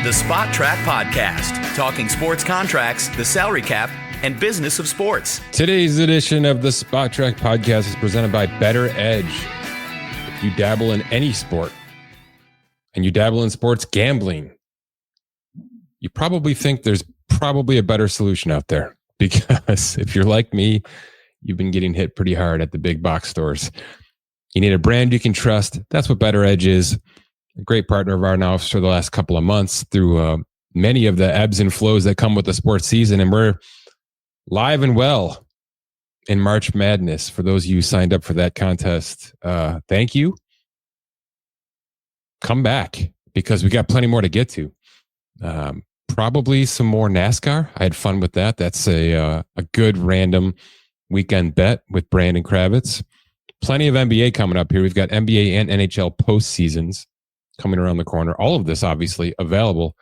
the Spot Track Podcast, talking sports contracts, the salary cap, and business of sports. Today's edition of the Spot Track Podcast is presented by Bettor Edge. If you dabble in any sport, and you dabble in sports gambling, you probably think there's probably a better solution out there. Because if you're like me, you've been getting hit pretty hard at the big box stores. You need a brand you can trust. That's what Bettor Edge is. A great partner of ours now for the last couple of months through many of the ebbs and flows that come with the sports season. And we're live and well in March Madness. For those of you who signed up for that contest, thank you. Come back because we got plenty more to get to. Probably some more NASCAR. I had fun with that. That's a good random weekend bet with Brandon Kravitz. Plenty of NBA coming up here. We've got NBA and NHL postseasons coming around the corner. All of this obviously available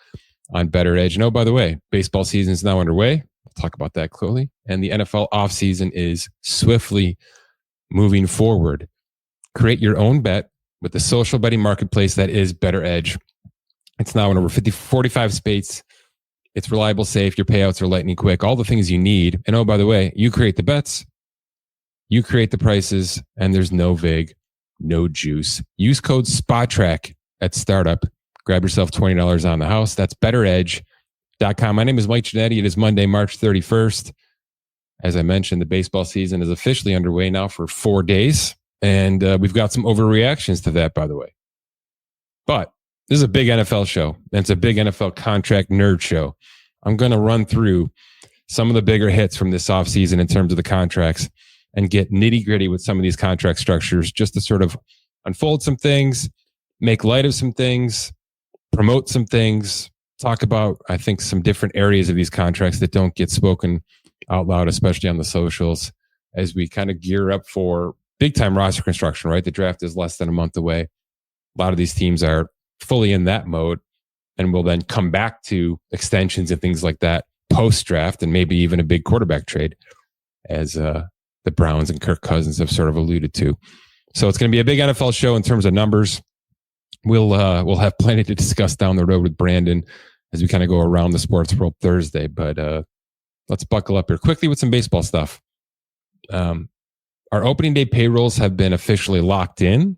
on Bettor Edge. And oh, by the way, baseball season is now underway. We'll talk about that clearly. And the NFL offseason is swiftly moving forward. Create your own bet with the social betting marketplace that is Bettor Edge. It's now in over 45 states. It's reliable, safe. Your payouts are lightning quick. All the things you need. And oh, by the way, you create the bets, you create the prices, and there's no vig, no juice. Use code SPOTTRACK at startup. Grab yourself $20 on the house. That's bettoredge.com. My name is Mike Ginnitti. It is Monday, March 31st. As I mentioned, the baseball season is officially underway now for 4 days. And we've got some overreactions to that, by the way. But this is a big NFL show. And it's a big NFL contract nerd show. I'm going to run through some of the bigger hits from this offseason in terms of the contracts and get nitty gritty with some of these contract structures just to sort of unfold some things, make light of some things, promote some things, talk about, I think, some different areas of these contracts that don't get spoken out loud, especially on the socials, as we kind of gear up for big time roster construction, right? The draft is less than a month away. A lot of these teams are fully in that mode, and we'll then come back to extensions and things like that post-draft, and maybe even a big quarterback trade, as the Browns and Kirk Cousins have sort of alluded to. So it's going to be a big NFL show in terms of numbers. We'll have plenty to discuss down the road with Brandon as we kind of go around the sports world Thursday. But let's buckle up here quickly with some baseball stuff. Our opening day payrolls have been officially locked in,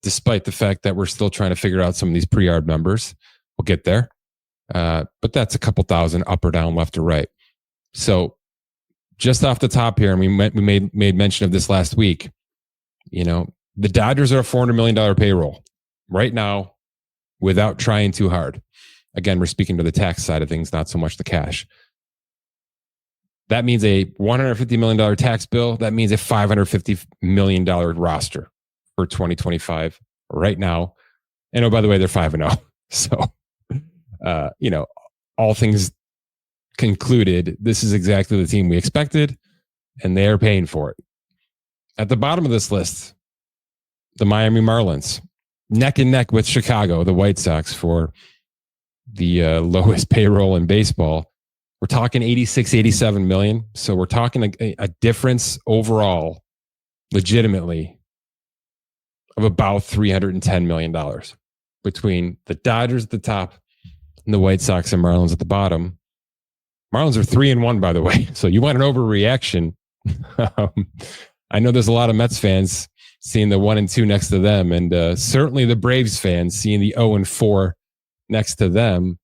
despite the fact that we're still trying to figure out some of these pre-arb numbers. We'll get there. But that's a couple thousand up or down, left or right. So just off the top here, and we made mention of this last week, you know, the Dodgers are a $400 million payroll right now without trying too hard. Again, we're speaking to the tax side of things, not so much the cash. That means a $150 million tax bill. That means a $550 million roster for 2025 right now. And oh, by the way, they're 5-0. So, you know, all things concluded, this is exactly the team we expected, and they are paying for it. At the bottom of this list, the Miami Marlins, neck and neck with Chicago, the White Sox, for the lowest payroll in baseball. We're talking 86-87 million. So we're talking a difference overall, legitimately, of about $310 million between the Dodgers at the top and the White Sox and Marlins at the bottom. Marlins are 3-1, by the way. So you want an overreaction. I know there's a lot of Mets fans seeing the 1-2 next to them, and certainly the Braves fans seeing the 0-4 next to them,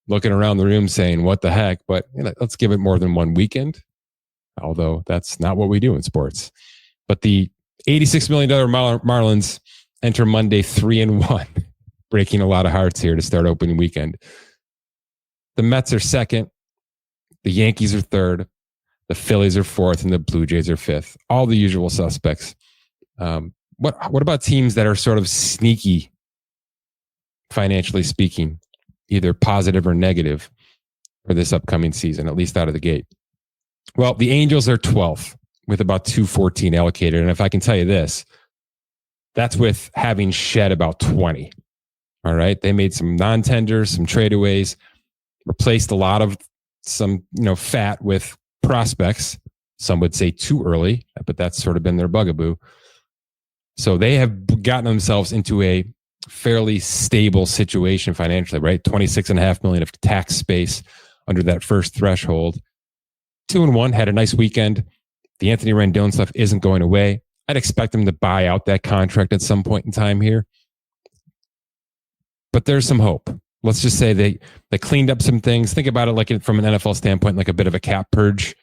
looking around the room saying, what the heck? But you know, let's give it more than one weekend, although that's not what we do in sports. But the $86 million Marlins enter Monday 3-1, breaking a lot of hearts here to start opening weekend. The Mets are second. The Yankees are third. The Phillies are fourth, and the Blue Jays are fifth. All the usual suspects. What about teams that are sort of sneaky, financially speaking, either positive or negative for this upcoming season, at least out of the gate? Well, the Angels are 12th with about $214 allocated. And if I can tell you this, that's with having shed about 20. All right. They made some non-tenders, some tradeaways, replaced a lot of some, fat with prospects. Some would say too early, but that's sort of been their bugaboo. So they have gotten themselves into a fairly stable situation financially, right? $26.5 million of tax space under that first threshold. 2-1, had a nice weekend. The Anthony Rendon stuff isn't going away. I'd expect them to buy out that contract at some point in time here. But there's some hope. Let's just say they cleaned up some things. Think about it like from an NFL standpoint, like a bit of a cap purge.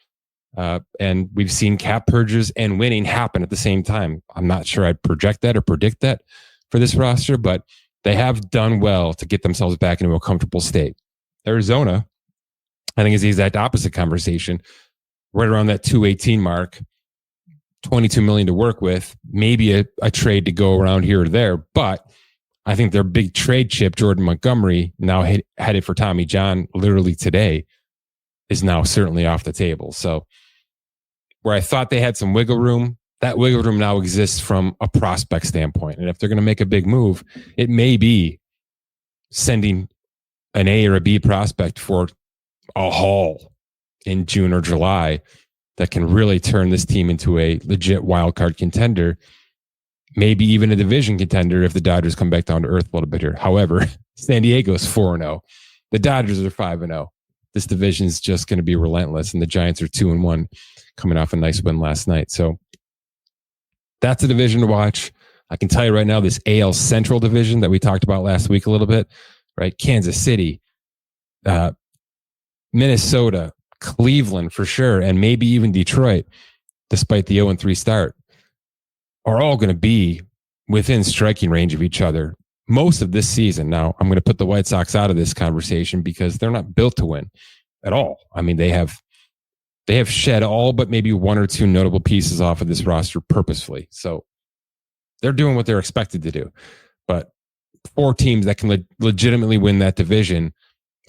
And we've seen cap purges and winning happen at the same time. I'm not sure I'd project that or predict that for this roster, but they have done well to get themselves back into a comfortable state. Arizona, I think, is the exact opposite conversation. Right around that 218 mark, $22 million to work with, maybe a trade to go around here or there. But I think their big trade chip, Jordan Montgomery, now headed for Tommy John literally today, is now certainly off the table. So where I thought they had some wiggle room, that wiggle room now exists from a prospect standpoint. And if they're going to make a big move, it may be sending an A or a B prospect for a haul in June or July that can really turn this team into a legit wildcard contender, maybe even a division contender if the Dodgers come back down to earth a little bit here. However, San Diego's 4-0. The Dodgers are 5-0. This division is just going to be relentless, and the Giants are 2-1 coming off a nice win last night. So that's a division to watch. I can tell you right now, this AL Central division that we talked about last week a little bit, right? Kansas City, Minnesota, Cleveland for sure, and maybe even Detroit, despite the 0-3 start, are all going to be within striking range of each other most of this season. Now, I'm going to put the White Sox out of this conversation because they're not built to win at all. I mean, they have shed all but maybe one or two notable pieces off of this roster purposefully. So they're doing what they're expected to do. But 4 teams that can legitimately win that division,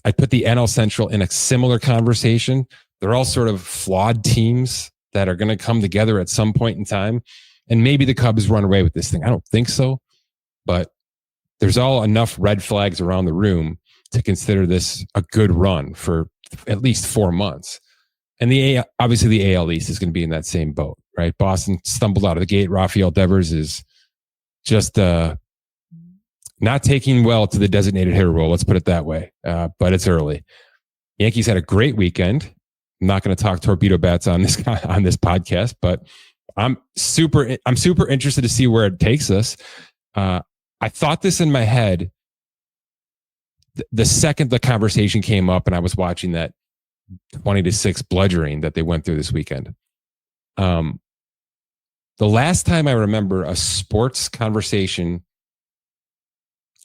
I'd put the NL Central in a similar conversation. They're all sort of flawed teams that are going to come together at some point in time. And maybe the Cubs run away with this thing. I don't think so. But there's all enough red flags around the room to consider this a good run for at least 4 months. And obviously the AL East is going to be in that same boat, right? Boston stumbled out of the gate. Rafael Devers is just not taking well to the designated hitter role. Let's put it that way. But it's early. Yankees had a great weekend. I'm not going to talk torpedo bats on this podcast, but I'm super interested to see where it takes us. I thought this in my head the second the conversation came up and I was watching that 20-6 bludgeoning that they went through this weekend. The last time I remember a sports conversation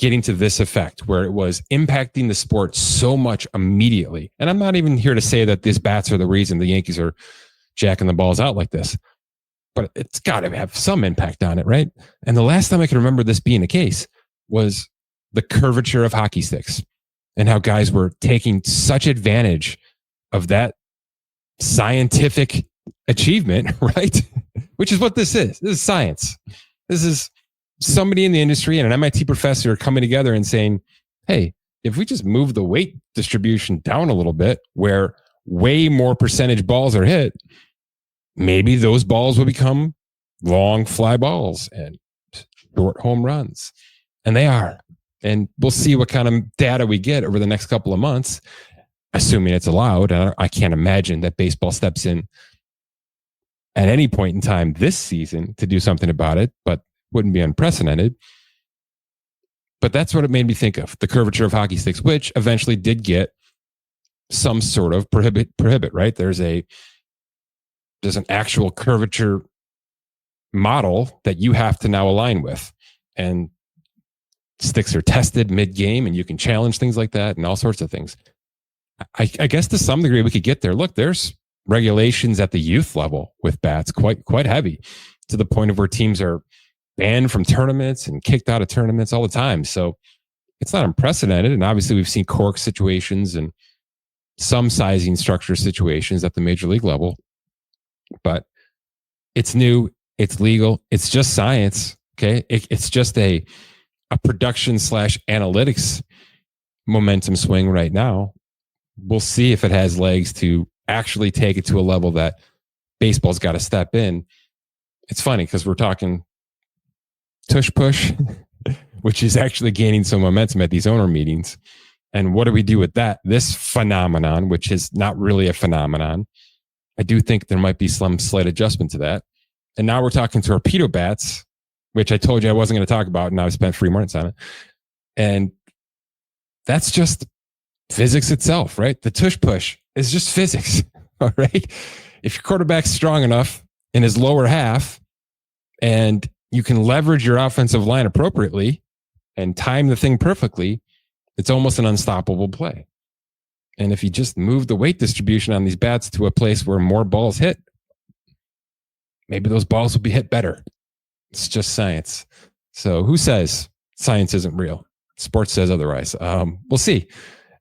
getting to this effect where it was impacting the sport so much immediately. And I'm not even here to say that these bats are the reason the Yankees are jacking the balls out like this, but it's got to have some impact on it, right? And the last time I can remember this being the case was the curvature of hockey sticks and how guys were taking such advantage of that scientific achievement, right? Which is what this is. This is science. This is somebody in the industry and an MIT professor coming together and saying, hey, if we just move the weight distribution down a little bit where way more percentage balls are hit, maybe those balls will become long fly balls and short home runs. And they are. And we'll see what kind of data we get over the next couple of months, assuming it's allowed. And I can't imagine that baseball steps in at any point in time this season to do something about it, but wouldn't be unprecedented. But that's what it made me think of, the curvature of hockey sticks, which eventually did get some sort of prohibit, right? There's an actual curvature model that you have to now align with. And sticks are tested mid-game and you can challenge things like that and all sorts of things. I guess to some degree we could get there. Look, there's regulations at the youth level with bats, quite heavy, to the point of where teams are banned from tournaments and kicked out of tournaments all the time. So it's not unprecedented. And obviously we've seen cork situations and some sizing structure situations at the major league level, but it's new, it's legal, it's just science. Okay. It's just a production / analytics momentum swing right now. We'll see if it has legs to actually take it to a level that baseball's got to step in. It's funny because we're talking tush push which is actually gaining some momentum at these owner meetings. And what do we do with that? This phenomenon, which is not really a phenomenon. I do think there might be some slight adjustment to that. And now we're talking torpedo bats, which I told you I wasn't going to talk about, and I've spent 3 months on it. And that's just physics itself, right? The tush push is just physics, all right? If your quarterback's strong enough in his lower half and you can leverage your offensive line appropriately and time the thing perfectly, it's almost an unstoppable play. And if you just move the weight distribution on these bats to a place where more balls hit, maybe those balls will be hit better. It's just science. So who says science isn't real? Sports says otherwise. We'll see.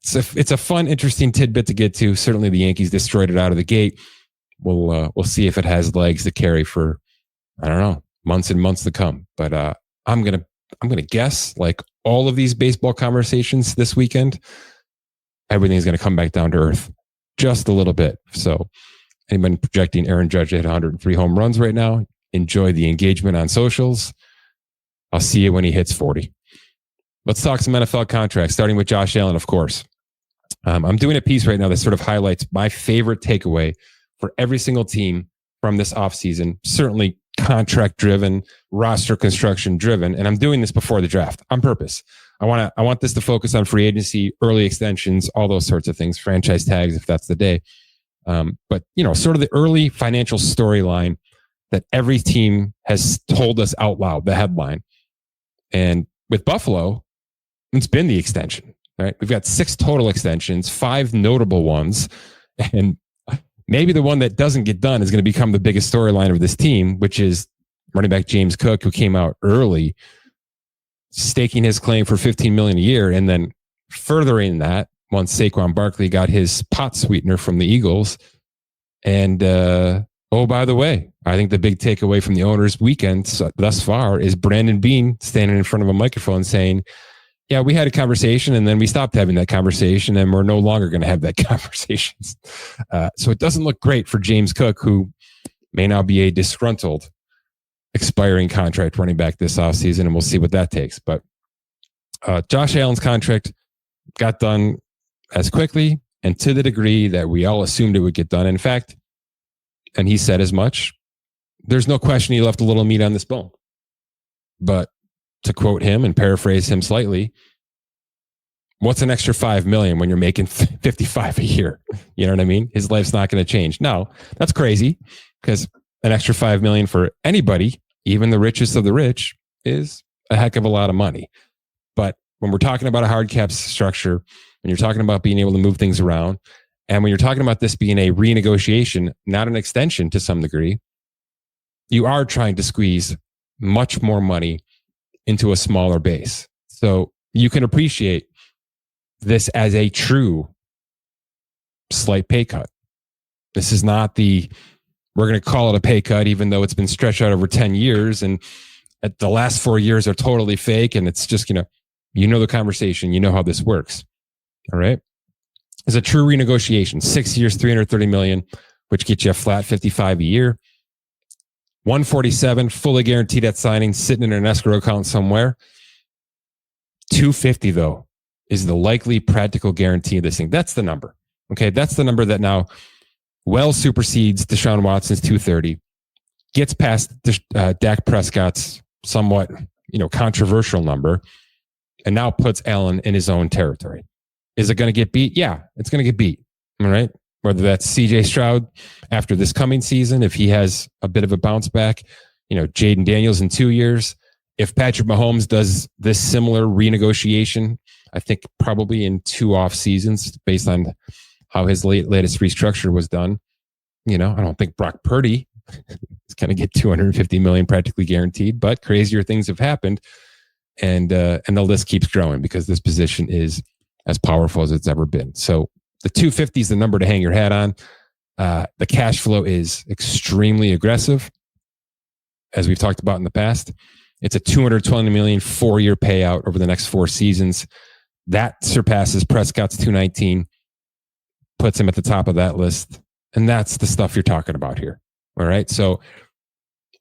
It's a fun, interesting tidbit to get to. Certainly the Yankees destroyed it out of the gate. We'll see if it has legs to carry for, I don't know, months and months to come. But I'm gonna guess, like all of these baseball conversations this weekend, everything's gonna come back down to earth just a little bit. So anybody projecting Aaron Judge at 103 home runs right now, enjoy the engagement on socials. I'll see you when he hits 40. Let's talk some NFL contracts, starting with Josh Allen, of course. I'm doing a piece right now that sort of highlights my favorite takeaway for every single team from this offseason. Certainly contract-driven, roster construction-driven, and I'm doing this before the draft on purpose. I want this to focus on free agency, early extensions, all those sorts of things, franchise tags, if that's the day. But, sort of the early financial storyline that every team has told us out loud, the headline. And with Buffalo, it's been the extension, right? We've got 6 total extensions, 5 notable ones. And maybe the one that doesn't get done is going to become the biggest storyline of this team, which is running back James Cook, who came out early, staking his claim for $15 million a year. And then furthering that, once Saquon Barkley got his pot sweetener from the Eagles. And, oh, by the way, I think the big takeaway from the owners' weekend thus far is Brandon Beane standing in front of a microphone saying, yeah, we had a conversation and then we stopped having that conversation and we're no longer going to have that conversation. So it doesn't look great for James Cook, who may now be a disgruntled expiring contract running back this offseason, and we'll see what that takes. But Josh Allen's contract got done as quickly and to the degree that we all assumed it would get done. In fact, and he said as much, there's no question he left a little meat on this bone. But to quote him and paraphrase him slightly, what's an extra $5 million when you're making $55 a year? You know what I mean? His life's not going to change. No, that's crazy, because an extra $5 million for anybody, even the richest of the rich, is a heck of a lot of money. But when we're talking about a hard cap structure, when you're talking about being able to move things around, and when you're talking about this being a renegotiation, not an extension to some degree, you are trying to squeeze much more money into a smaller base. So you can appreciate this as a true slight pay cut. This is not we're going to call it a pay cut, even though it's been stretched out over 10 years. And at the last 4 years are totally fake. And it's just, the conversation, how this works. All right. It's a true renegotiation. 6 years, $330 million, which gets you a flat $55 a year. $147 fully guaranteed at signing, sitting in an escrow account somewhere. $250 though is the likely practical guarantee of this thing. That's the number. Okay, that's the number that now well supersedes Deshaun Watson's $230, gets past Dak Prescott's somewhat controversial number, and now puts Allen in his own territory. Is it going to get beat? Yeah, it's going to get beat. All right. Whether that's CJ Stroud after this coming season, if he has a bit of a bounce back, Jaden Daniels in 2 years. If Patrick Mahomes does this similar renegotiation, I think probably in 2 off seasons based on how his latest restructure was done. I don't think Brock Purdy is going to get $250 million practically guaranteed, but crazier things have happened. And the list keeps growing because this position is as powerful as it's ever been. So the 250 is the number to hang your hat on. The cash flow is extremely aggressive, as we've talked about in the past. It's a $220 million 4-year payout over the next 4 seasons. That surpasses Prescott's $219, puts him at the top of that list. And that's the stuff you're talking about here. All right. So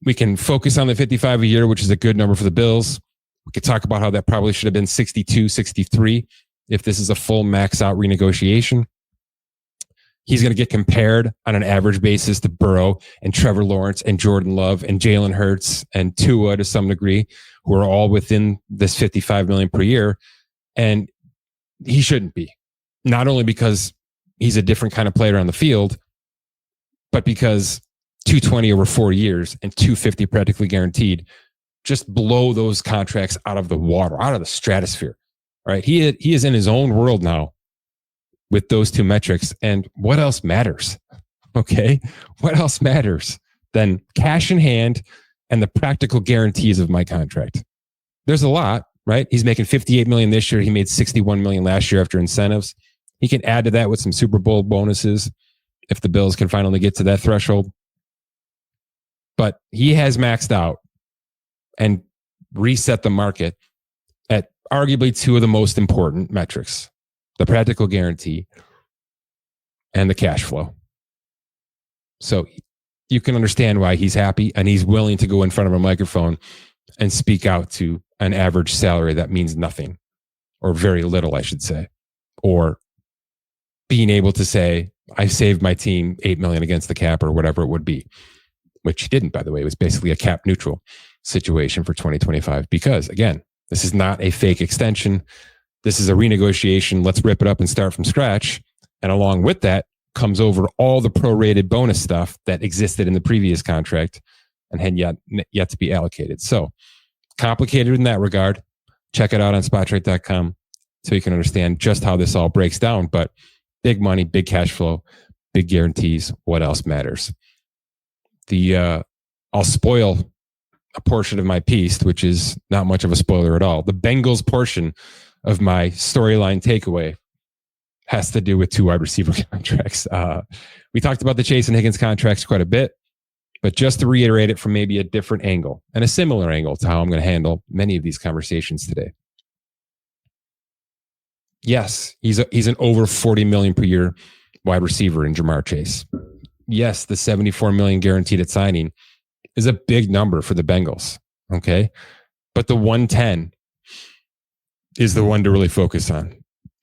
we can focus on the $55 a year, which is a good number for the Bills. We could talk about how that probably should have been 62, 63 if this is a full max out renegotiation. He's going to get compared on an average basis to Burrow and Trevor Lawrence and Jordan Love and Jalen Hurts and Tua to some degree, who are all within this $55 million per year. And he shouldn't be. Not only because he's a different kind of player on the field, but because 220 over 4 years and 250 practically guaranteed just blow those contracts out of the water, out of the stratosphere. All right. He is in his own world now with those two metrics. And what else matters? Okay. What else matters than cash in hand and the practical guarantees of my contract? There's a lot, right? He's making $58 million this year. He made $61 million last year after incentives. He can add to that with some Super Bowl bonuses if the Bills can finally get to that threshold. But he has maxed out and reset the market at arguably two of the most important metrics: the practical guarantee and the cash flow. So you can understand why he's happy and he's willing to go in front of a microphone and speak out to an average salary that means nothing, or very little, I should say, or being able to say, I saved my team $8 million against the cap or whatever it would be, which he didn't, by the way. It was basically a cap neutral situation for 2025 because, again, this is not a fake extension. This is a renegotiation. Let's rip it up and start from scratch. And along with that comes over all the prorated bonus stuff that existed in the previous contract and had yet to be allocated. So complicated in that regard. Check it out on spotrac.com so you can understand just how this all breaks down. But big money, big cash flow, big guarantees. What else matters? I'll spoil a portion of my piece, which is not much of a spoiler at all. The Bengals portion of my storyline takeaway has to do with two wide receiver contracts. We talked about the Chase and Higgins contracts quite a bit, but just to reiterate it from maybe a different angle and a similar angle to how I'm going to handle many of these conversations today. Yes, he's an over $40 million per year wide receiver in Ja'Marr Chase. Yes, the $74 million guaranteed at signing is a big number for the Bengals. Okay. But the 110 is the one to really focus on.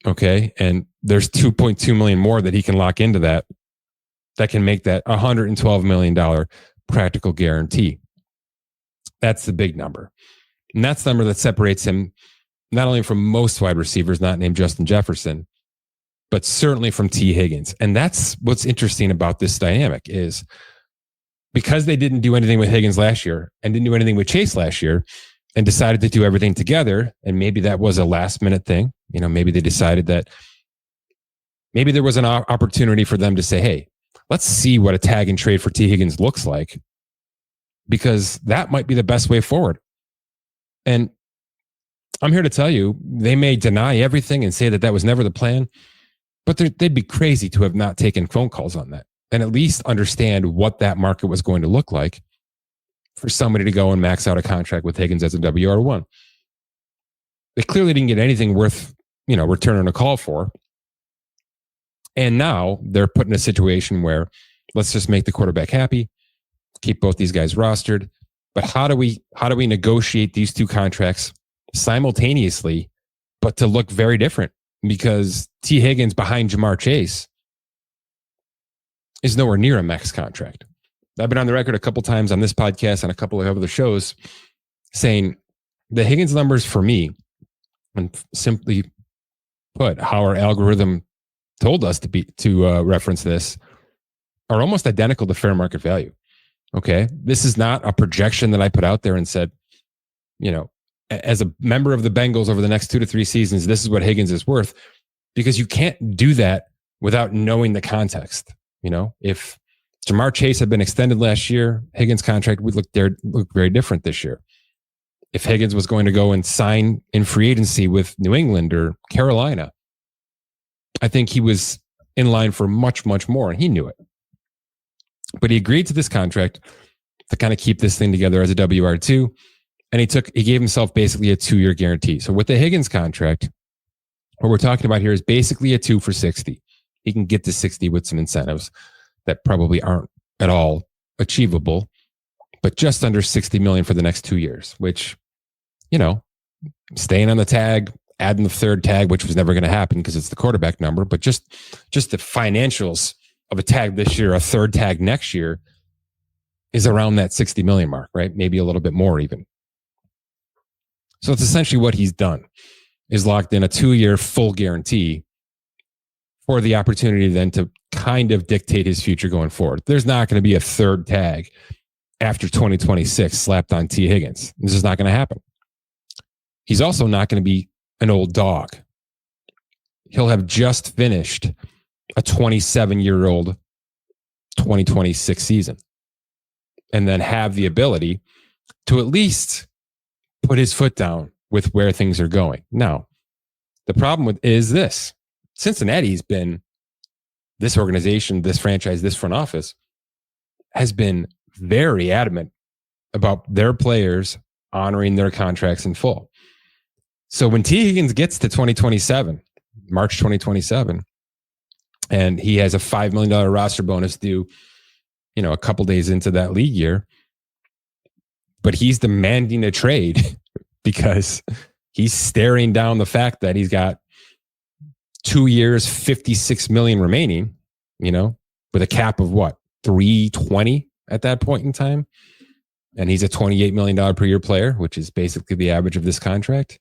Okay. And there's 2.2 million more that he can lock into that can make that $112 million practical guarantee. That's the big number. And that's the number that separates him not only from most wide receivers not named Justin Jefferson, but certainly from T. Higgins. And that's what's interesting about this dynamic is because they didn't do anything with Higgins last year and didn't do anything with Chase last year and decided to do everything together. And maybe that was a last minute thing. You know, maybe they decided that maybe there was an opportunity for them to say, hey, let's see what a tag and trade for T. Higgins looks like, because that might be the best way forward. And I'm here to tell you, they may deny everything and say that that was never the plan, but they'd be crazy to have not taken phone calls on that and at least understand what that market was going to look like for somebody to go and max out a contract with Higgins as a WR1. They clearly didn't get anything worth, returning a call for. And now they're put in a situation where let's just make the quarterback happy, keep both these guys rostered. But how do we negotiate these two contracts simultaneously, but to look very different? Because T. Higgins behind Ja'Marr Chase is nowhere near a max contract. I've been on the record a couple times on this podcast and a couple of other shows saying the Higgins numbers for me, and simply put, how our algorithm told us to reference this, are almost identical to fair market value. Okay. This is not a projection that I put out there and said, as a member of the Bengals over the next 2 to 3 seasons, this is what Higgins is worth, because you can't do that without knowing the context. If Ja'Marr Chase had been extended last year, Higgins' contract would look very different this year. If Higgins was going to go and sign in free agency with New England or Carolina, I think he was in line for much, much more, and he knew it. But he agreed to this contract to kind of keep this thing together as a WR2, and he gave himself basically a 2-year guarantee. So with the Higgins contract, what we're talking about here is basically a 2 for 60. He can get to 60 with some incentives that probably aren't at all achievable, but just under 60 million for the next 2 years, which, staying on the tag, adding the third tag, which was never going to happen because it's the quarterback number, but just the financials of a tag this year, a third tag next year, is around that 60 million mark, right? Maybe a little bit more even. So it's essentially what he's done, is locked in a 2-year full guarantee for the opportunity then to kind of dictate his future going forward. There's not going to be a third tag after 2026 slapped on T. Higgins. This is not going to happen. He's also not going to be an old dog. He'll have just finished a 27-year-old 2026 season and then have the ability to at least put his foot down with where things are going. Now, the problem is this. Cincinnati's been, this organization, this franchise, this front office has been very adamant about their players honoring their contracts in full. So when T. Higgins gets to 2027, March 2027, and he has a $5 million roster bonus due, a couple days into that league year, but he's demanding a trade because he's staring down the fact that he's got 2 years, $56 million remaining, with a cap of what, 320 at that point in time. And he's a $28 million per year player, which is basically the average of this contract.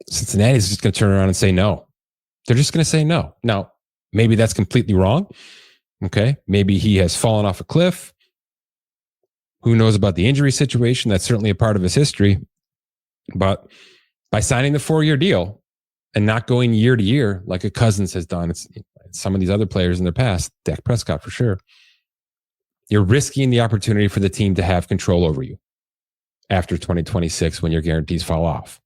Cincinnati's just going to turn around and say no. They're just going to say no. Now, maybe that's completely wrong. Okay. Maybe he has fallen off a cliff. Who knows about the injury situation? That's certainly a part of his history. But by signing the 4-year deal and not going year to year like a Cousins has done, it's some of these other players in their past, Dak Prescott for sure, you're risking the opportunity for the team to have control over you after 2026 when your guarantees fall off.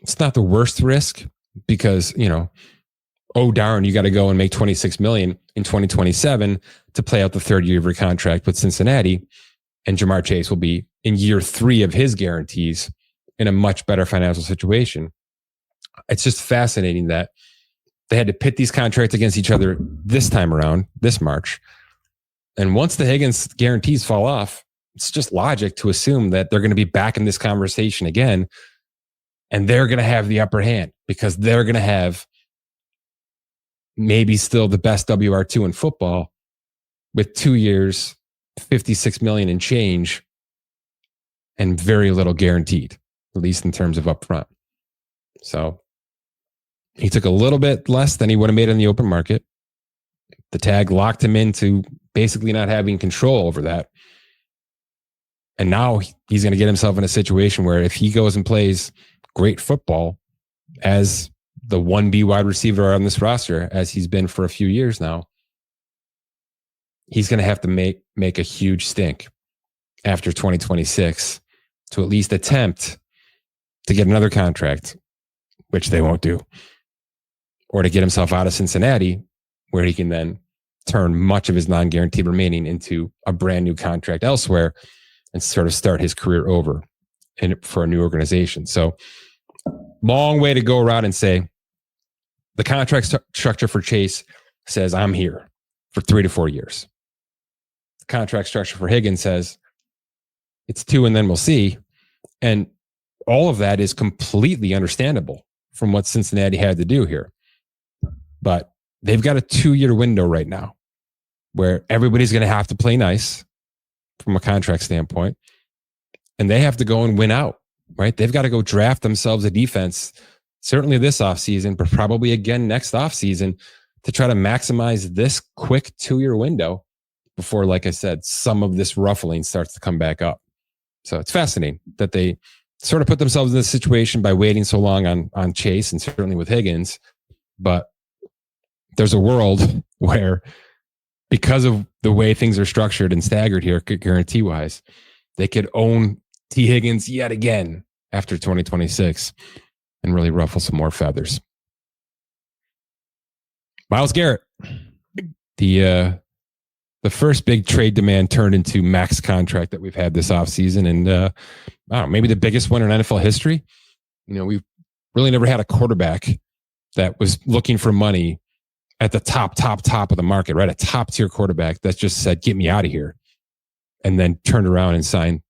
It's not the worst risk because, oh darn, you got to go and make $26 million in 2027 to play out the third year of your contract with Cincinnati. And Ja'Marr Chase will be in year 3 of his guarantees in a much better financial situation. It's just fascinating that they had to pit these contracts against each other this time around, this March. And once the Higgins guarantees fall off, it's just logic to assume that they're going to be back in this conversation again. And they're going to have the upper hand because they're going to have maybe still the best WR2 in football with 2 years, $56 million in change, and very little guaranteed, at least in terms of upfront. So he took a little bit less than he would have made in the open market. The tag locked him into basically not having control over that. And now he's going to get himself in a situation where if he goes and plays great football as the 1B wide receiver on this roster, as he's been for a few years now, he's going to have to make a huge stink after 2026 to at least attempt to get another contract, which they won't do, or to get himself out of Cincinnati, where he can then turn much of his non-guaranteed remaining into a brand new contract elsewhere and sort of start his career over for a new organization. So long way to go around and say the contract structure for Chase says I'm here for 3 to 4 years. The contract structure for Higgins says it's 2 and then we'll see. And all of that is completely understandable from what Cincinnati had to do here. But they've got a 2-year window right now where everybody's going to have to play nice from a contract standpoint. And they have to go and win out, right? They've got to go draft themselves a defense, certainly this offseason, but probably again next offseason to try to maximize this quick 2-year window before, like I said, some of this ruffling starts to come back up. So it's fascinating that they sort of put themselves in this situation by waiting so long on Chase and certainly with Higgins. But there's a world where, because of the way things are structured and staggered here, guarantee-wise, they could own T. Higgins yet again after 2026 and really ruffle some more feathers. Myles Garrett, the first big trade demand turned into max contract that we've had this offseason, and I don't know, maybe the biggest one in NFL history. We've really never had a quarterback that was looking for money at the top of the market, right? A top tier quarterback that just said, get me out of here. And then turned around and signed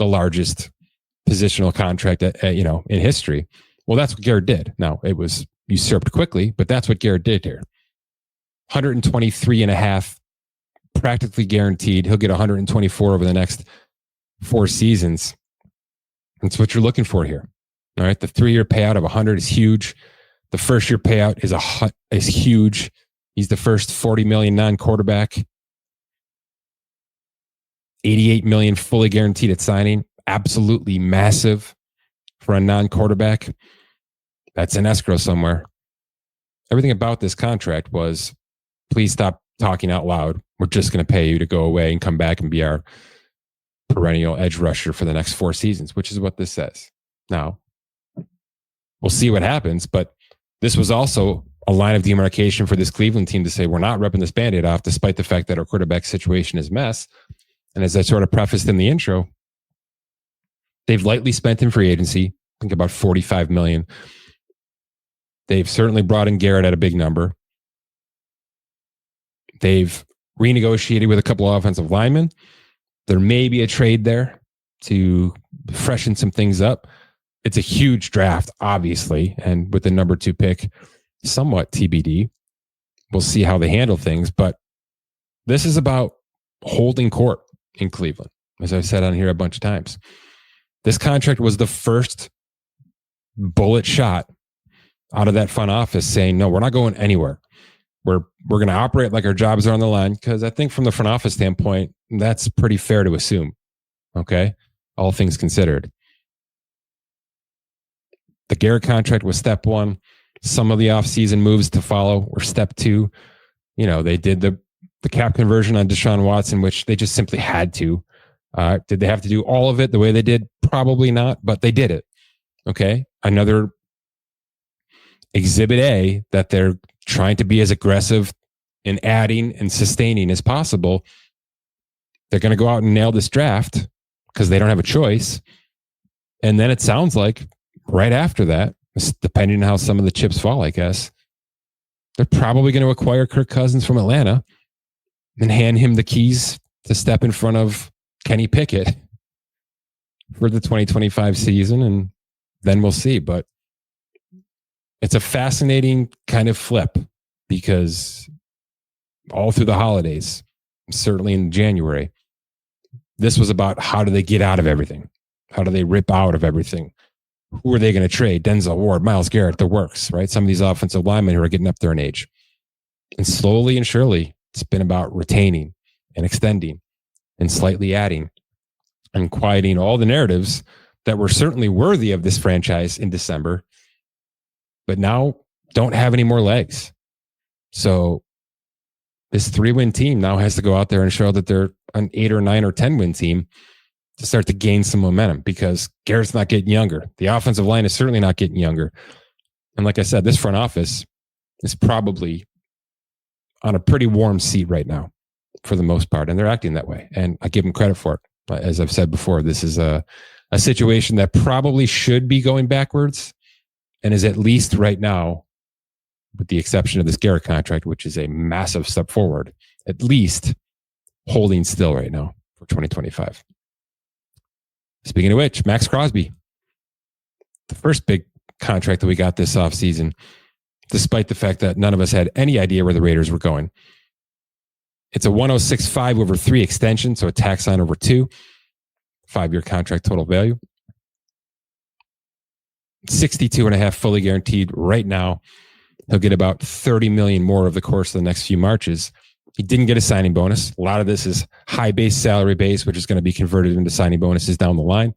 the largest positional contract in history. Well, that's what Garrett did. Now, it was usurped quickly, but that's what Garrett did here. 123.5 practically guaranteed. He'll get 124 over the next 4 seasons. That's what you're looking for here. All right. The 3-year payout of 100 is huge. The first year payout is huge. He's the first $40 million non-quarterback. $88 million fully guaranteed at signing. Absolutely massive for a non-quarterback. That's in escrow somewhere. Everything about this contract was, please stop talking out loud. We're just going to pay you to go away and come back and be our perennial edge rusher for the next 4 seasons, which is what this says. Now, we'll see what happens, but this was also a line of demarcation for this Cleveland team to say, we're not ripping this Band-Aid off, despite the fact that our quarterback situation is a mess. And as I sort of prefaced in the intro, they've lightly spent in free agency, I think about $45 million. They've certainly brought in Garrett at a big number. They've renegotiated with a couple of offensive linemen. There may be a trade there to freshen some things up. It's a huge draft, obviously, and with the number 2 pick, somewhat TBD. We'll see how they handle things, but this is about holding court in Cleveland, as I've said on here a bunch of times. This contract was the first bullet shot out of that front office saying, no, we're not going anywhere. We're going to operate like our jobs are on the line, because I think from the front office standpoint, that's pretty fair to assume. Okay? All things considered. The Garrett contract was step 1. Some of the offseason moves to follow were step 2. They did the cap conversion on Deshaun Watson, which they just simply had to. Did they have to do all of it the way they did? Probably not, but they did it. Okay? Another exhibit A that they're trying to be as aggressive in adding and sustaining as possible. They're going to go out and nail this draft because they don't have a choice. And then it sounds like right after that, depending on how some of the chips fall, I guess, they're probably going to acquire Kirk Cousins from Atlanta and hand him the keys to step in front of Kenny Pickett for the 2025 season. And then we'll see. But it's a fascinating kind of flip, because all through the holidays, certainly in January, this was about how do they get out of everything? How do they rip out of everything? Who are they going to trade? Denzel Ward, Myles Garrett, the works, right? Some of these offensive linemen who are getting up there in age. And slowly and surely, it's been about retaining and extending and slightly adding and quieting all the narratives that were certainly worthy of this franchise in December, but now don't have any more legs. So this 3-win team now has to go out there and show that they're an 8 or 9 or 10-win team to start to gain some momentum, because Garrett's not getting younger. The offensive line is certainly not getting younger. And like I said, this front office is probably on a pretty warm seat right now for the most part, and they're acting that way. And I give them credit for it. But as I've said before, this is a situation that probably should be going backwards, and is at least right now, with the exception of this Garrett contract, which is a massive step forward, at least holding still right now for 2025. Speaking of which, Maxx Crosby, the first big contract that we got this offseason, despite the fact that none of us had any idea where the Raiders were going. It's a 106.5 over 3 extension, so a tax on over 2, 5-year contract total value. 62.5 fully guaranteed right now. He'll get about 30 million more over the course of the next few Marches. He didn't get a signing bonus. A lot of this is high base salary base, which is going to be converted into signing bonuses down the line.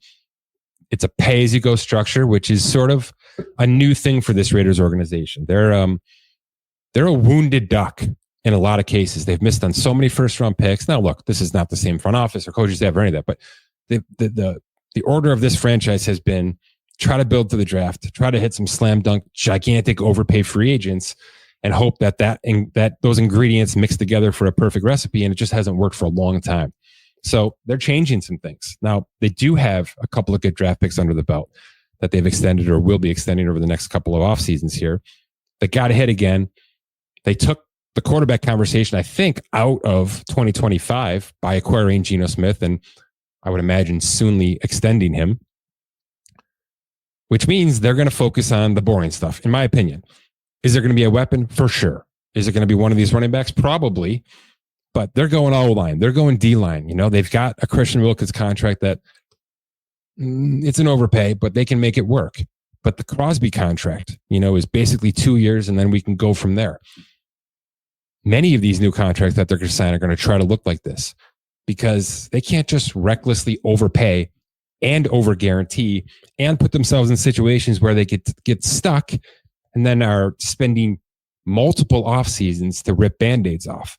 It's a pay-as-you-go structure, which is sort of a new thing for this Raiders organization. They're a wounded duck in a lot of cases. They've missed on so many first-round picks. Now, look, this is not the same front office or coaches staff or any of that, but the order of this franchise has been try to build to the draft, try to hit some slam dunk, gigantic overpay free agents, and hope that those ingredients mix together for a perfect recipe. And it just hasn't worked for a long time. So they're changing some things. Now, they do have a couple of good draft picks under the belt that they've extended or will be extending over the next couple of off seasons here. They got ahead again. They took the quarterback conversation, I think, out of 2025 by acquiring Geno Smith. And I would imagine soonly extending him, which means they're going to focus on the boring stuff, in my opinion. Is there going to be a weapon? For sure. Is it going to be one of these running backs? Probably. But they're going O-line. They're going D-line. They've got a Christian Wilkins contract that it's an overpay, but they can make it work. But the Crosby contract, is basically 2 years, and then we can go from there. Many of these new contracts that they're going to sign are going to try to look like this because they can't just recklessly overpay and over-guarantee and put themselves in situations where they get stuck and then are spending multiple off seasons to rip Band-Aids off.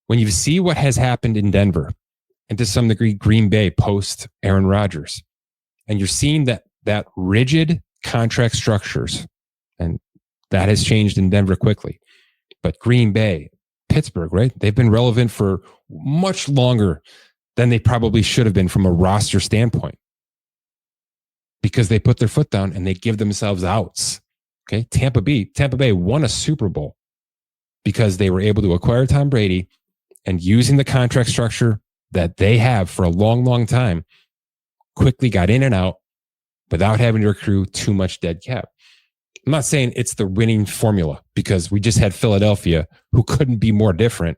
When you see what has happened in Denver and to some degree Green Bay post Aaron Rodgers, and you're seeing that rigid contract structures, and that has changed in Denver quickly. But Green Bay, Pittsburgh, right? They've been relevant for much longer than they probably should have been from a roster standpoint because they put their foot down and they give themselves outs. Okay, Tampa Bay won a Super Bowl because they were able to acquire Tom Brady and using the contract structure that they have for a long, long time, quickly got in and out without having to accrue too much dead cap. I'm not saying it's the winning formula because we just had Philadelphia, who couldn't be more different,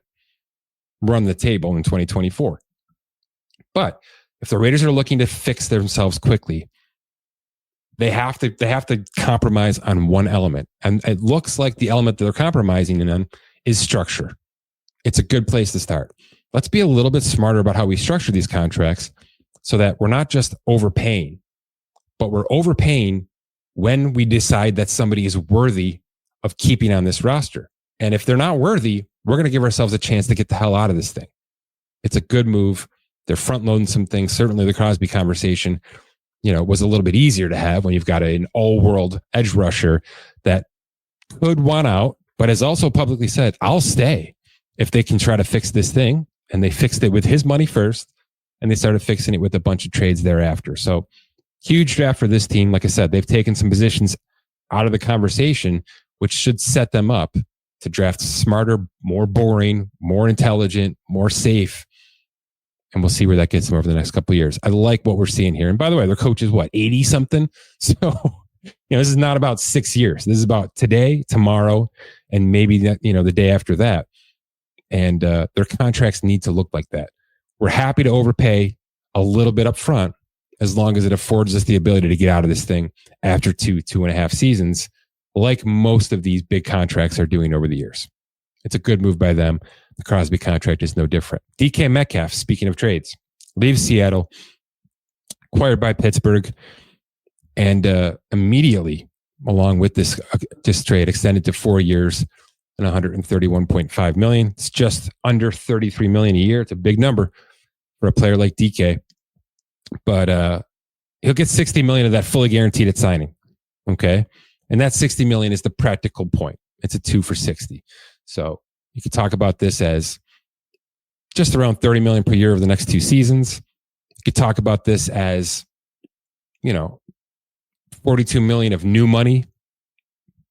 run the table in 2024. But if the Raiders are looking to fix themselves quickly, they have to compromise on one element. And it looks like the element that they're compromising in is structure. It's a good place to start. Let's be a little bit smarter about how we structure these contracts so that we're not just overpaying, but we're overpaying when we decide that somebody is worthy of keeping on this roster. And if they're not worthy, we're going to give ourselves a chance to get the hell out of this thing. It's a good move. They're front loading some things. Certainly the Crosby conversation, was a little bit easier to have when you've got an all-world edge rusher that could want out, but has also publicly said, I'll stay if they can try to fix this thing. And they fixed it with his money first, and they started fixing it with a bunch of trades thereafter. So huge draft for this team. Like I said, they've taken some positions out of the conversation, which should set them up to draft smarter, more boring, more intelligent, more safe. And we'll see where that gets them over the next couple of years. I like what we're seeing here. And by the way, their coach is 80 something. So, this is not about 6 years. This is about today, tomorrow, and maybe the day after that. And their contracts need to look like that. We're happy to overpay a little bit up front as long as it affords us the ability to get out of this thing after 2.5 seasons, like most of these big contracts are doing over the years. It's a good move by them. The Crosby contract is no different. DK Metcalf, speaking of trades, leaves Seattle, acquired by Pittsburgh, and immediately, along with this trade, extended to 4 years and $131.5 million. It's just under $33 million a year. It's a big number for a player like DK, but he'll get $60 million of that fully guaranteed at signing. Okay, and that $60 million is the practical point. It's a 2 for $60. So you could talk about this as just around $30 million per year over the next 2 seasons. You could talk about this as, $42 million of new money.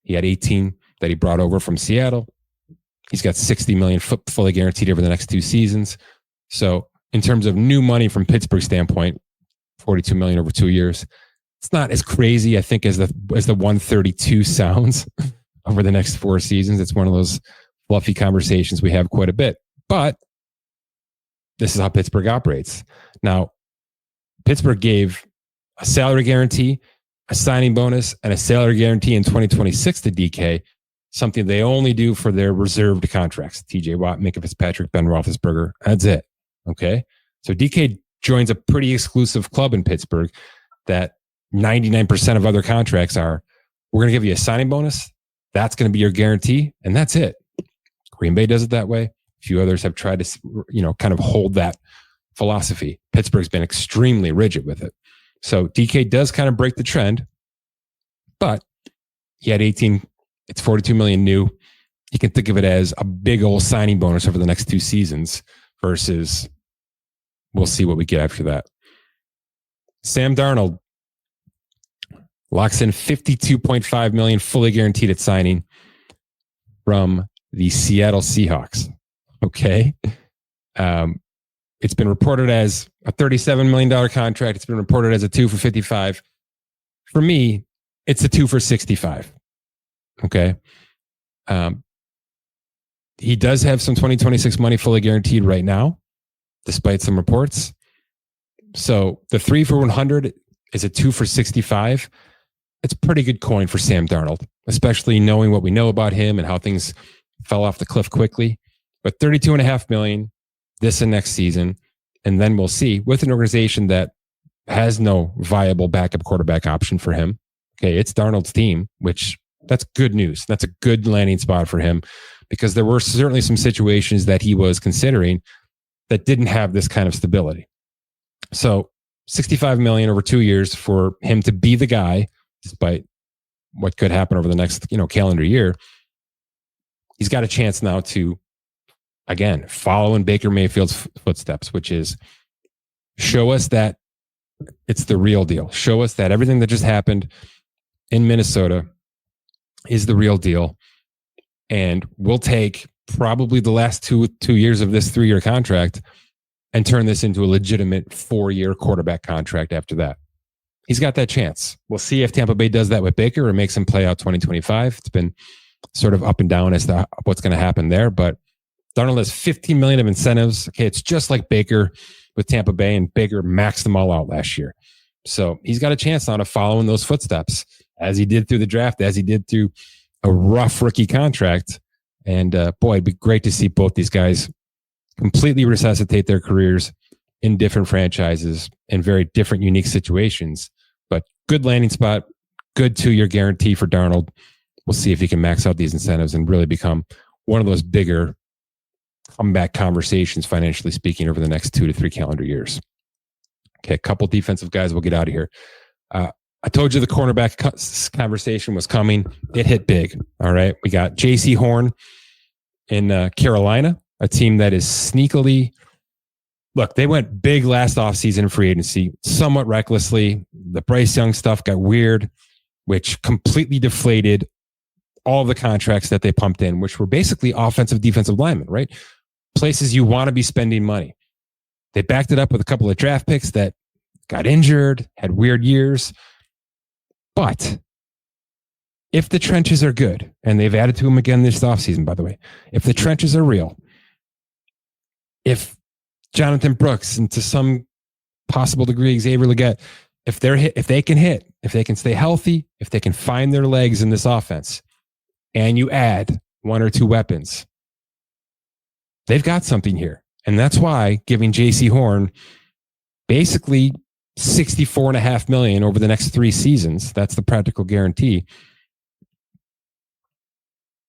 He had 18 that he brought over from Seattle. He's got $60 million fully guaranteed over the next 2 seasons. So in terms of new money from Pittsburgh's standpoint, $42 million over 2 years. It's not as crazy, I think, as the 132 sounds over the next 4 seasons. It's one of those fluffy conversations we have quite a bit. But this is how Pittsburgh operates. Now, Pittsburgh gave a salary guarantee, a signing bonus, and a salary guarantee in 2026 to DK, something they only do for their reserved contracts. TJ Watt, Minka Fitzpatrick, Ben Roethlisberger. That's it. Okay. So DK joins a pretty exclusive club in Pittsburgh that 99% of other contracts are, we're going to give you a signing bonus. That's going to be your guarantee. And that's it. Green Bay does it that way. A few others have tried to, kind of hold that philosophy. Pittsburgh's been extremely rigid with it. So DK does kind of break the trend, but he had 18. It's $42 million new. You can think of it as a big old signing bonus over the next 2 seasons versus we'll see what we get after that. Sam Darnold locks in $52.5 million fully guaranteed at signing from the Seattle Seahawks. Okay. It's been reported as a $37 million contract. It's been reported as a 2 for 55. For me, it's a 2 for 65. Okay. He does have some 2026 money fully guaranteed right now, despite some reports. So the 3 for 100 is a 2 for 65. It's pretty good coin for Sam Darnold, especially knowing what we know about him and how things fell off the cliff quickly. But $32.5 million this and next season. And then we'll see with an organization that has no viable backup quarterback option for him. Okay. It's Darnold's team, which that's good news. That's a good landing spot for him, because there were certainly some situations that he was considering that didn't have this kind of stability. So $65 million over 2 years for him to be the guy, despite what could happen over the next, calendar year. He's got a chance now to, again, follow in Baker Mayfield's footsteps, which is show us that it's the real deal. Show us that everything that just happened in Minnesota is the real deal. And we'll take probably the last two years of this 3-year contract and turn this into a legitimate 4-year quarterback contract after that. He's got that chance. We'll see if Tampa Bay does that with Baker or makes him play out 2025. It's been sort of up and down as to what's going to happen there. But Darnold has $15 million of incentives. Okay, it's just like Baker with Tampa Bay, and Baker maxed them all out last year. So he's got a chance now to follow in those footsteps, as he did through the draft, as he did through a rough rookie contract. And boy, it'd be great to see both these guys completely resuscitate their careers in different franchises in very different, unique situations. But good landing spot, good 2-year guarantee for Darnold. We'll see if he can max out these incentives and really become one of those bigger comeback conversations, financially speaking, over the next 2 to 3 calendar years. Okay, a couple defensive guys. We'll get out of here. I told you the cornerback conversation was coming. It hit big. All right. We got Jaycee Horn in Carolina, a team that is sneakily, look, they went big last offseason in free agency, somewhat recklessly. The Bryce Young stuff got weird, which completely deflated all the contracts that they pumped in, which were basically offensive, defensive linemen, right? Places you want to be spending money. They backed it up with a couple of draft picks that got injured, had weird years. But if the trenches are good, and they've added to them again this offseason, by the way, if the trenches are real, if Jonathan Brooks and to some possible degree Xavier Legette, if they can stay healthy, if they can find their legs in this offense, and you add 1 or 2 weapons, they've got something here. And that's why giving Jaycee Horn basically $64.5 million over the next 3 seasons, that's the practical guarantee,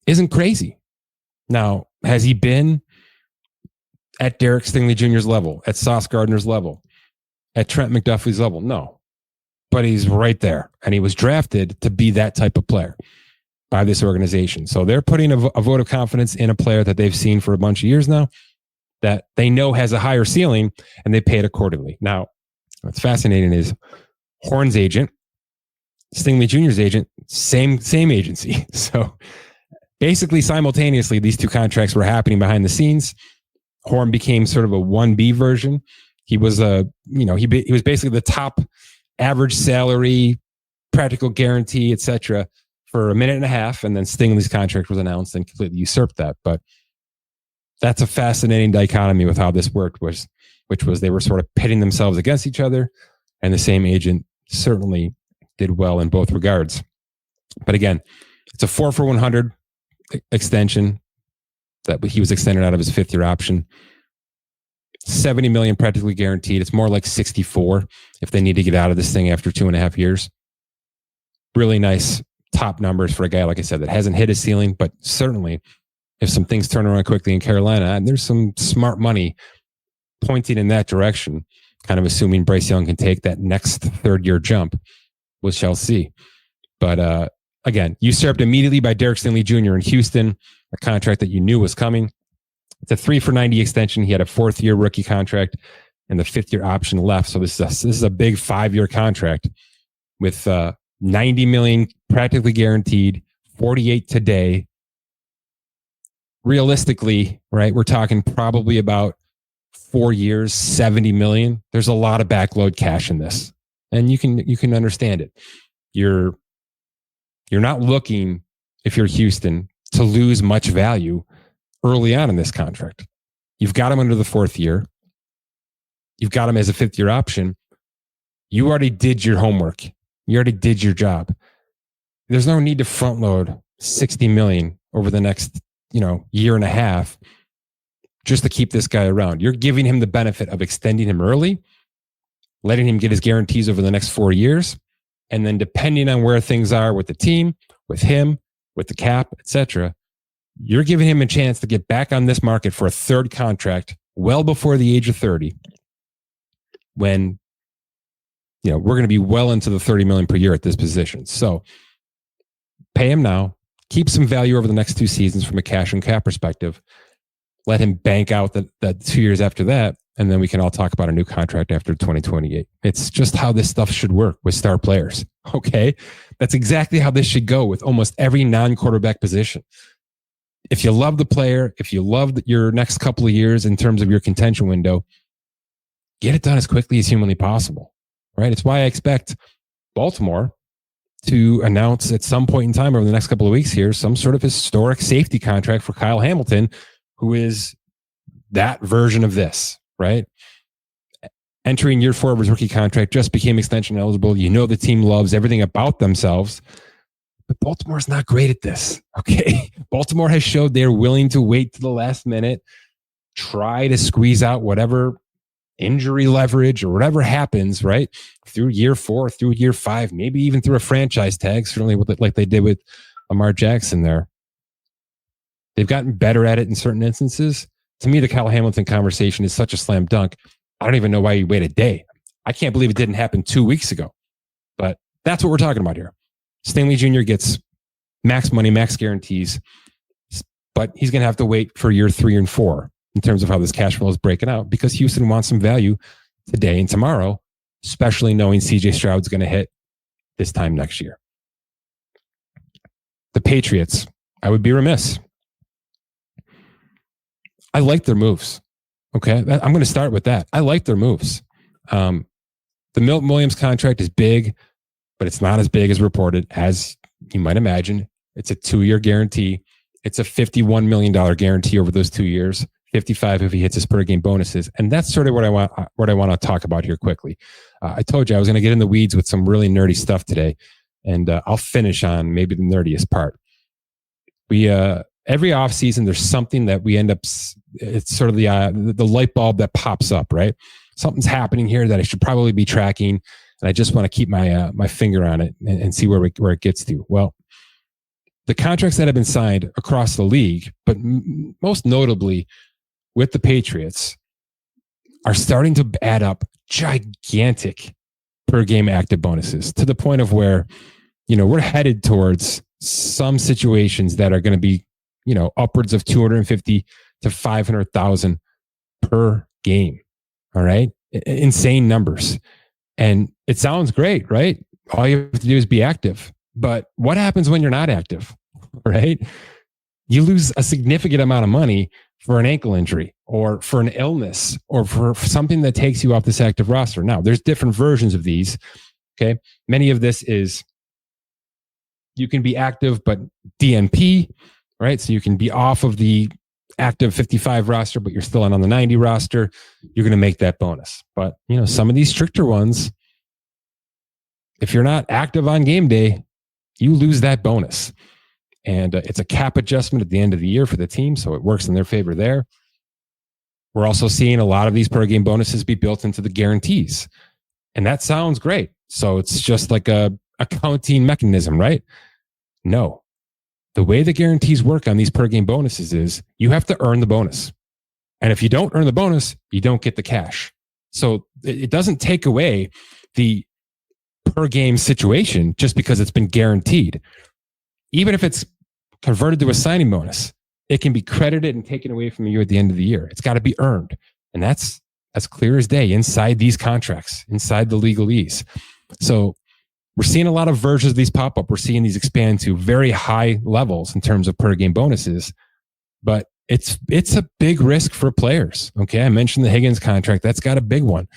isn't crazy. Now, has he been at Derek Stingley Jr.'s level, at Sauce Gardner's level, at Trent McDuffie's level? No. But he's right there. And he was drafted to be that type of player by this organization. So they're putting a vote of confidence in a player that they've seen for a bunch of years now, that they know has a higher ceiling, and they pay it accordingly. Now, what's fascinating is Horn's agent, Stingley Jr.'s agent, same agency. So basically simultaneously, these 2 contracts were happening behind the scenes. Horn became sort of a 1B version. He was he was basically the top average salary, practical guarantee, etc., for a minute and a half, and then Stingley's contract was announced and completely usurped that. But that's a fascinating dichotomy with how this worked, which was they were sort of pitting themselves against each other, and the same agent certainly did well in both regards. But again, it's a 4 for 100 extension that he was extended out of his 5th-year option. $70 million practically guaranteed. It's more like 64 if they need to get out of this thing after 2.5 years. Really nice top numbers for a guy, like I said, that hasn't hit his ceiling, but certainly if some things turn around quickly in Carolina, and there's some smart money pointing in that direction, kind of assuming Bryce Young can take that next 3rd-year jump, we shall see. But again, usurped immediately by Derek Stingley Jr. in Houston, a contract that you knew was coming. It's a 3 for 90 extension. He had a 4th-year rookie contract and the 5th-year option left. So this is a big 5-year contract with $90 million practically guaranteed, 48 today. Realistically, right, we're talking probably about 4 years, $70 million. There's a lot of backload cash in this. And you can understand it. You're not looking, if you're Houston, to lose much value early on in this contract. You've got him under the 4th year. You've got him as a 5th-year option. You already did your homework. You already did your job. There's no need to front load $60 million over the next, year and a half just to keep this guy around. You're giving him the benefit of extending him early, letting him get his guarantees over the next 4 years, and then depending on where things are with the team, with him, with the cap, etc., you're giving him a chance to get back on this market for a 3rd contract well before the age of 30, when we're going to be well into the $30 million per year at this position. So pay him now, keep some value over the next 2 seasons from a cash and cap perspective. Let him bank out that 2 years after that, and then we can all talk about a new contract after 2028. It's just how this stuff should work with star players. Okay? That's exactly how this should go with almost every non-quarterback position. If you love the player, if you love your next couple of years in terms of your contention window, get it done as quickly as humanly possible, right? It's why I expect Baltimore to announce at some point in time over the next couple of weeks here some sort of historic safety contract for Kyle Hamilton, who is that version of this, right? Entering year 4 of his rookie contract, just became extension eligible. The team loves everything about themselves, but Baltimore's not great at this, okay? Baltimore has showed they're willing to wait to the last minute, try to squeeze out whatever injury leverage or whatever happens, right? Through year 4, through year 5, maybe even through a franchise tag, certainly like they did with Lamar Jackson there. They've gotten better at it in certain instances. To me, the Kyle Hamilton conversation is such a slam dunk. I don't even know why you wait a day. I can't believe it didn't happen 2 weeks ago. But that's what we're talking about here. Stingley Jr. gets max money, max guarantees, but he's going to have to wait for year 3 and 4 in terms of how this cash flow is breaking out, because Houston wants some value today and tomorrow, especially knowing CJ Stroud's going to hit this time next year. The Patriots, I would be remiss. I like their moves. Okay. I'm going to start with that. I like their moves. The Milton Williams contract is big, but it's not as big as reported, as you might imagine. It's a 2-year guarantee. It's a $51 million guarantee over those 2 years, 55 if he hits his per game bonuses. And that's sort of what I want to talk about here quickly. I told you I was going to get in the weeds with some really nerdy stuff today, and I'll finish on maybe the nerdiest part. We, every offseason, there's something that we end up, it's sort of the light bulb that pops up, right? Something's happening here that I should probably be tracking, and I just want to keep my finger on it and see where it gets to. Well, the contracts that have been signed across the league, but most notably with the Patriots, are starting to add up gigantic per game active bonuses, to the point of where, we're headed towards some situations that are going to be, upwards of 250 to 500,000 per game. All right. Insane numbers. And it sounds great, right? All you have to do is be active. But what happens when you're not active, right? You lose a significant amount of money for an ankle injury or for an illness or for something that takes you off this active roster. Now, there's different versions of these. Okay. Many of this is you can be active, but DNP, right? So you can be off of the active 55 roster, but you're still on the 90 roster. You're going to make that bonus. But, some of these stricter ones, if you're not active on game day, you lose that bonus. And it's a cap adjustment at the end of the year for the team, so it works in their favor there. We're also seeing a lot of these per game bonuses be built into the guarantees. And that sounds great. So it's just like a accounting mechanism, right? No. The way the guarantees work on these per game bonuses is you have to earn the bonus. And if you don't earn the bonus, you don't get the cash. So it doesn't take away the per game situation just because it's been guaranteed. Even if it's converted to a signing bonus, it can be credited and taken away from you at the end of the year. It's got to be earned. And that's as clear as day inside these contracts, inside the legalese. So we're seeing a lot of versions of these pop up. We're seeing these expand to very high levels in terms of per game bonuses, but it's a big risk for players. Okay. I mentioned the Higgins contract. That's got a big one.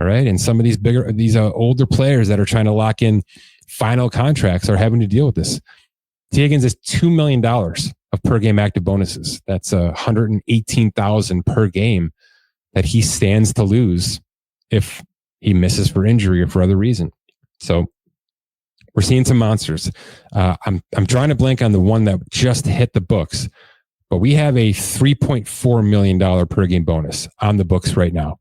All right. And some of these older players that are trying to lock in final contracts are having to deal with this. T. Higgins is $2 million of per game active bonuses. That's $118,000 per game that he stands to lose if he misses for injury or for other reason. So we're seeing some monsters. I'm drawing a blank on the one that just hit the books, but we have a $3.4 million per game bonus on the books right now.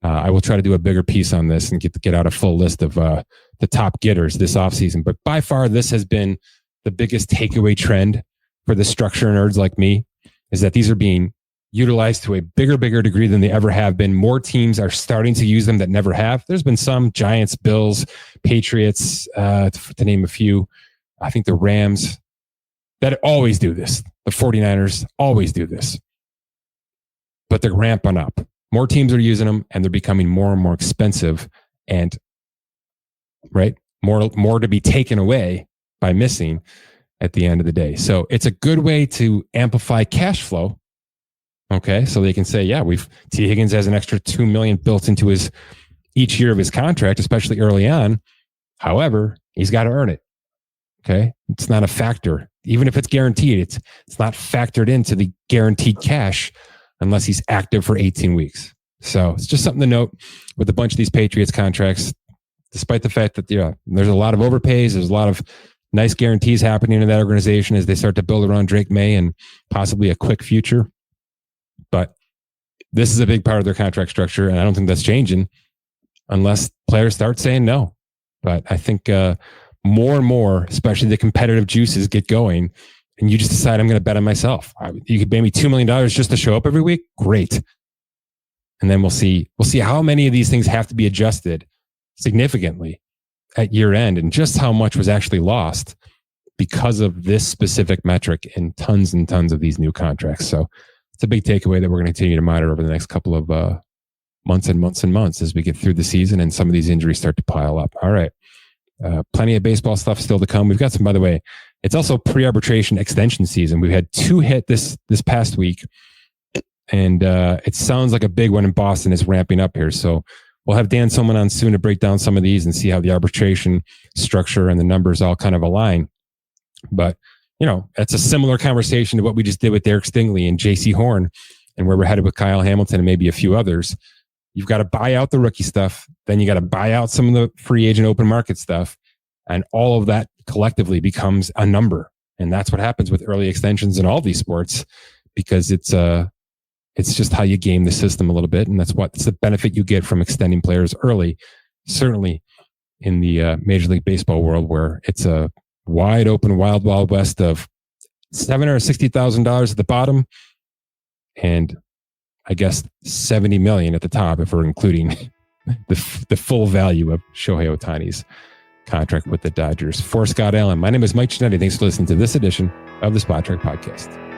I will try to do a bigger piece on this and get out a full list of the top getters this offseason. But by far, this has been the biggest takeaway trend for the structure nerds like me, is that these are being utilized to a bigger degree than they ever have been. More teams are starting to use them that never have. There's been some Giants, Bills, Patriots, to name a few. I think the Rams that always do this. The 49ers always do this. But they're ramping up. More teams are using them, and they're becoming more and more expensive, and right, more to be taken away by missing at the end of the day. So it's a good way to amplify cash flow. Okay, so they can say, yeah, T. Higgins has an extra $2 million built into each year of his contract, especially early on. However, he's got to earn it. Okay, it's not a factor, even if it's guaranteed. It's not factored into the guaranteed cash unless he's active for 18 weeks. So it's just something to note with a bunch of these Patriots contracts, despite the fact that there's a lot of overpays, there's a lot of nice guarantees happening in that organization as they start to build around Drake May and possibly a quick future. But this is a big part of their contract structure, and I don't think that's changing unless players start saying no. But I think more and more, especially the competitive juices get going, and you just decide, I'm going to bet on myself. You could pay me $2 million just to show up every week. Great. And then we'll see how many of these things have to be adjusted significantly at year end, and just how much was actually lost because of this specific metric in tons and tons of these new contracts. So it's a big takeaway that we're going to continue to monitor over the next couple of months and months and months as we get through the season and some of these injuries start to pile up. All right. Plenty of baseball stuff still to come. We've got some, by the way, it's also pre-arbitration extension season. We've had 2 hit this past week, and it sounds like a big one in Boston is ramping up here. So we'll have Dan Silman on soon to break down some of these and see how the arbitration structure and the numbers all kind of align. But, it's a similar conversation to what we just did with Derek Stingley and Jaycee Horn and where we're headed with Kyle Hamilton and maybe a few others. You've got to buy out the rookie stuff. Then you got to buy out some of the free agent open market stuff. And all of that collectively becomes a number. And that's what happens with early extensions in all these sports, because it's just how you game the system a little bit. And it's the benefit you get from extending players early, certainly in the Major League Baseball world, where it's a wide open, wild west of $760,000 at the bottom and I guess $70 million at the top if we're including the full value of Shohei Ohtani's contract with the Dodgers. For Scott Allen, my name is Mike Ginnitti. Thanks for listening to this edition of the Spot Track Podcast.